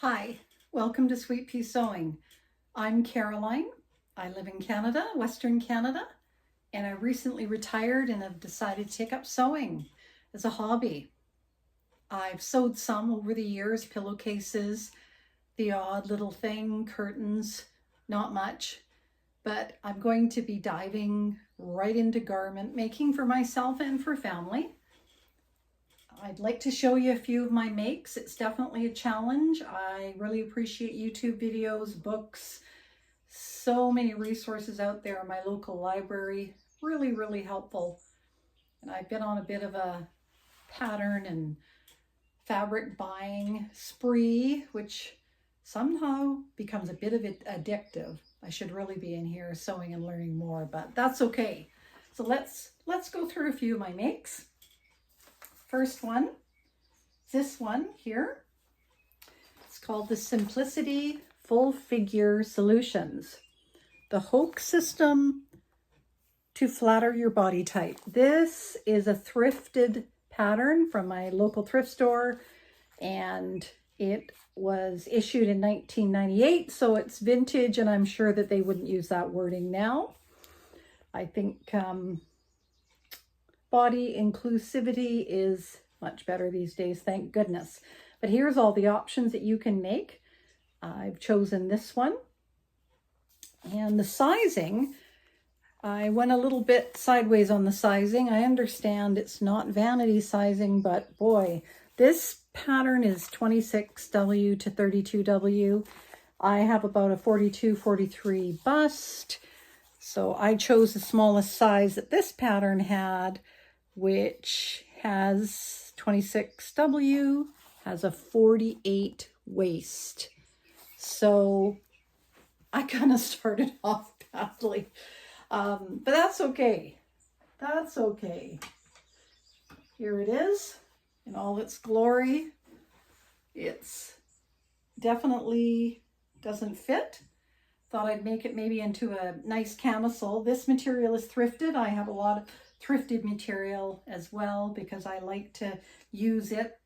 Hi, welcome to Sweetpea Sewing. I'm Caroline. I live in Canada, Western Canada, and I recently retired and have decided to take up sewing as a hobby. I've sewed some over the years, pillowcases, the odd little thing, curtains, not much, but I'm going to be diving right into garment making for myself and for family. I'd like to show you a few of my makes. It's definitely a challenge. I really appreciate YouTube videos, books, so many resources out there in my local library. Really helpful. And I've been on a bit of a pattern and fabric buying spree, which somehow becomes a bit of it addictive. I should really be in here sewing and learning more, but that's okay. So let's go through a few of my makes. First one, this one here. It's called the Simplicity Full Figure Solutions. The Hoke System to Flatter Your Body Type. This is a thrifted pattern from my local thrift store, and it was issued in 1998, so it's vintage, and I'm sure that they wouldn't use that wording now. I think body inclusivity is much better these days, thank goodness. But here's all the options that you can make. I've chosen this one. And the sizing, I went a little bit sideways on the sizing. I understand it's not vanity sizing, but boy, this pattern is 26W to 32W. I have about a 42, 43 bust. So I chose the smallest size that this pattern had, which has 26W, has a 48 waist. So I kind of started off badly, but that's okay. That's okay. Here it is in all its glory. It's definitely doesn't fit. Thought I'd make it maybe into a nice camisole. This material is thrifted. I have a lot of thrifted material as well because I like to use it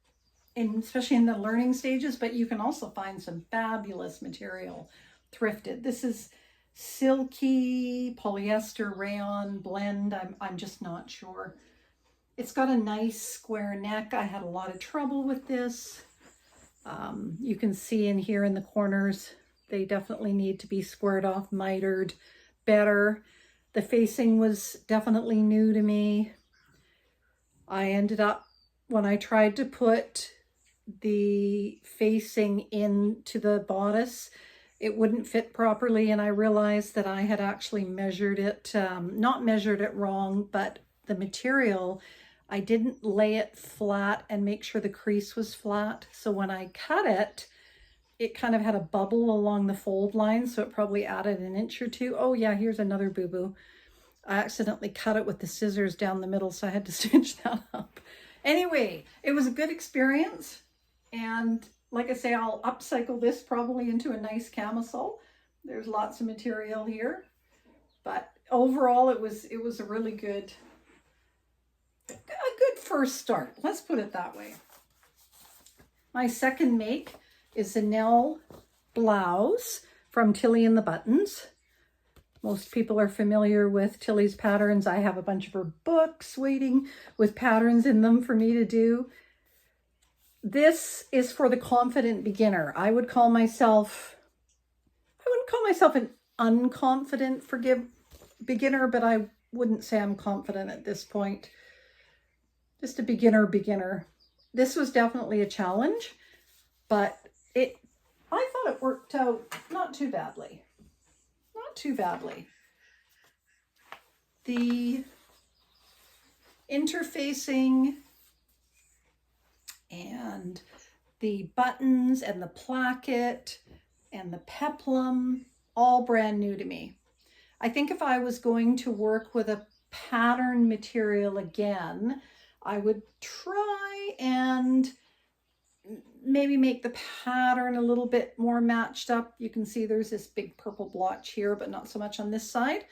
especially in the learning stages, but you can also find some fabulous material thrifted. This is silky polyester rayon blend. I'm just not sure. It's got a nice square neck. I had a lot of trouble with this. You can see in here in the corners, they definitely need to be squared off, mitered better. The facing was definitely new to me. I ended up, when I tried to put the facing into the bodice, it wouldn't fit properly, and I realized that I had actually measured it, not measured it wrong, but the material, I didn't lay it flat and make sure the crease was flat. So when I cut it, it kind of had a bubble along the fold line, so it probably added an inch or two. Oh yeah, here's another boo-boo. I accidentally cut it with the scissors down the middle, so I had to stitch that up. Anyway, it was a good experience, and like I say, I'll upcycle this probably into a nice camisole. There's lots of material here, but overall it was a really good, first start. Let's put it that way. My second make is the Nell blouse from Tilly and the Buttons. Most people are familiar with Tilly's patterns. I have a bunch of her books waiting with patterns in them for me to do. This is for the confident beginner. I wouldn't call myself an unconfident beginner, but I wouldn't say I'm confident at this point. Just a beginner. This was definitely a challenge, but I thought it worked out not too badly. Not too badly. The interfacing and the buttons and the placket and the peplum, all brand new to me. I think if I was going to work with a pattern material again, I would try and maybe make the pattern a little bit more matched up. You can see there's this big purple blotch here, but not so much on this side.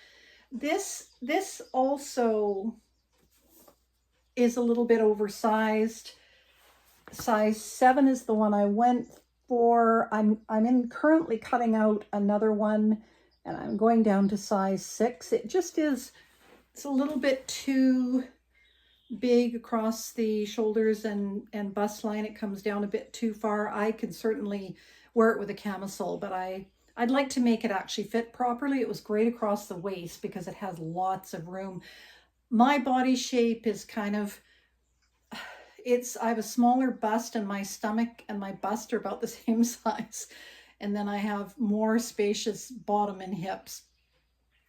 This also is a little bit oversized. Size 7 is the one I went for, I'm currently cutting out another one, and I'm going down to size 6. It just is, it's a little bit too big across the shoulders and bust line. It comes down a bit too far. I could certainly wear it with a camisole, but I'd like to make it actually fit properly. It was great across the waist because it has lots of room. My body shape is kind of, I have a smaller bust, and my stomach and my bust are about the same size. And then I have more spacious bottom and hips.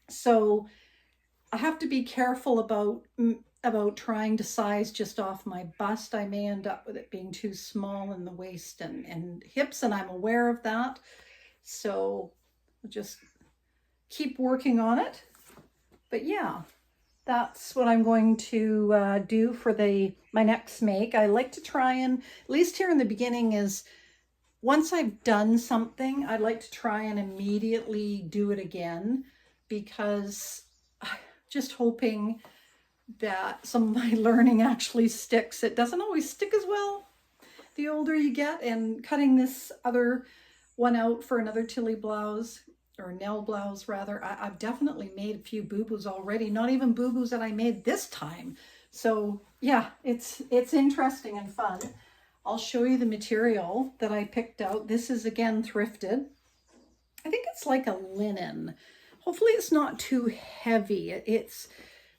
So I have to be careful about trying to size just off my bust. I may end up with it being too small in the waist and hips, and I'm aware of that. So I'll just keep working on it. But yeah, that's what I'm going to do for my next make. I like to try and, at least here in the beginning, is once I've done something, I'd like to try and immediately do it again, because I'm just hoping that some of my learning actually sticks. It doesn't always stick as well the older you get, and cutting this other one out for another Tilly blouse, or Nell blouse rather, I've definitely made a few boo-boos already, not even boo-boos that I made this time. So yeah, it's interesting and fun. I'll show you the material that I picked out. This is again thrifted. I think it's like a linen. Hopefully it's not too heavy.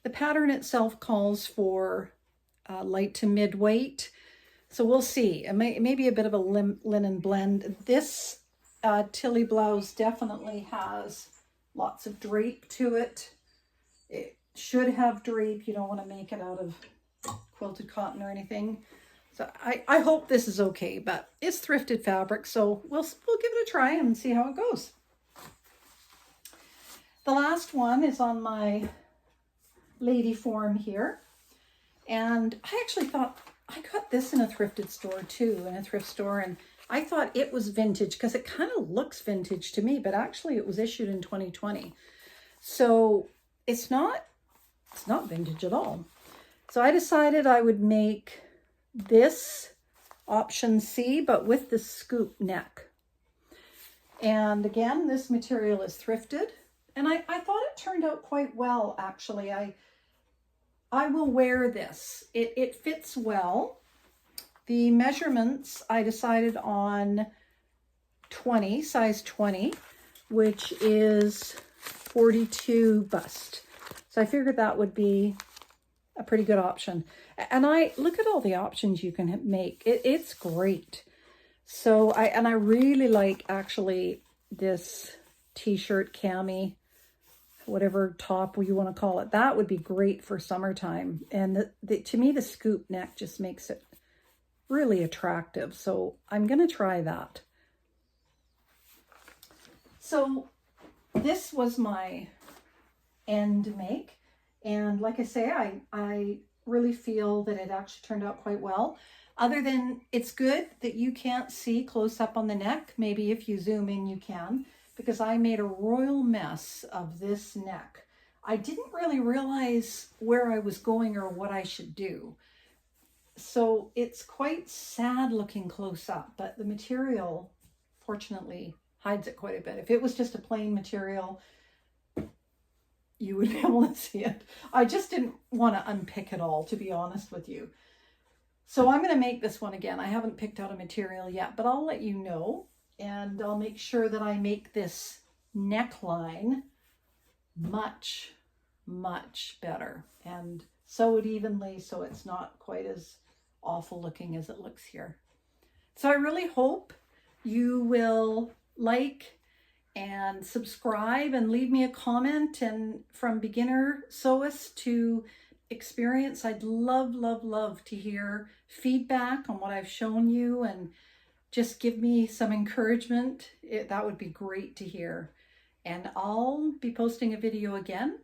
The pattern itself calls for light to mid-weight. So we'll see. It may be a bit of a linen blend. This Tilly blouse definitely has lots of drape to it. It should have drape. You don't want to make it out of quilted cotton or anything. So I hope this is okay, but it's thrifted fabric, so we'll give it a try and see how it goes. The last one is on my lady form here, and I actually thought I got this in a thrifted store too, in a thrift store, and I thought it was vintage because it kind of looks vintage to me, but actually it was issued in 2020, so it's not vintage at all. So I decided I would make this option C, but with the scoop neck. And again, this material is thrifted, and I thought it turned out quite well, actually. I will wear this. It fits well. The measurements, I decided on 20, size 20, which is 42 bust. So I figured that would be a pretty good option. And I look at all the options you can make. It's great. So I really like actually this t-shirt, cami, whatever top you want to call it. That would be great for summertime. And to me, the scoop neck just makes it really attractive. So I'm going to try that. So this was my end make. And like I say, I really feel that it actually turned out quite well. Other than it's good that you can't see close up on the neck. Maybe if you zoom in, you can, because I made a royal mess of this neck. I didn't really realize where I was going or what I should do. So it's quite sad looking close up, but the material, fortunately, hides it quite a bit. If it was just a plain material, you would be able to see it. I just didn't want to unpick it all, to be honest with you. So I'm going to make this one again. I haven't picked out a material yet, but I'll let you know. And I'll make sure that I make this neckline much, much better. And sew it evenly so it's not quite as awful looking as it looks here. So I really hope you will like and subscribe and leave me a comment. And from beginner sewist to experience, I'd love, love, love to hear feedback on what I've shown you, and just give me some encouragement. That would be great to hear. And I'll be posting a video again,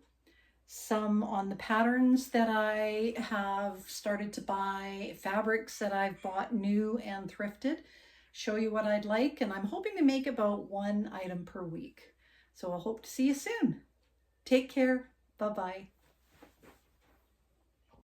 some on the patterns that I have started to buy, fabrics that I've bought new and thrifted, show you what I'd like, and I'm hoping to make about one item per week. So I'll hope to see you soon. Take care. Bye-bye.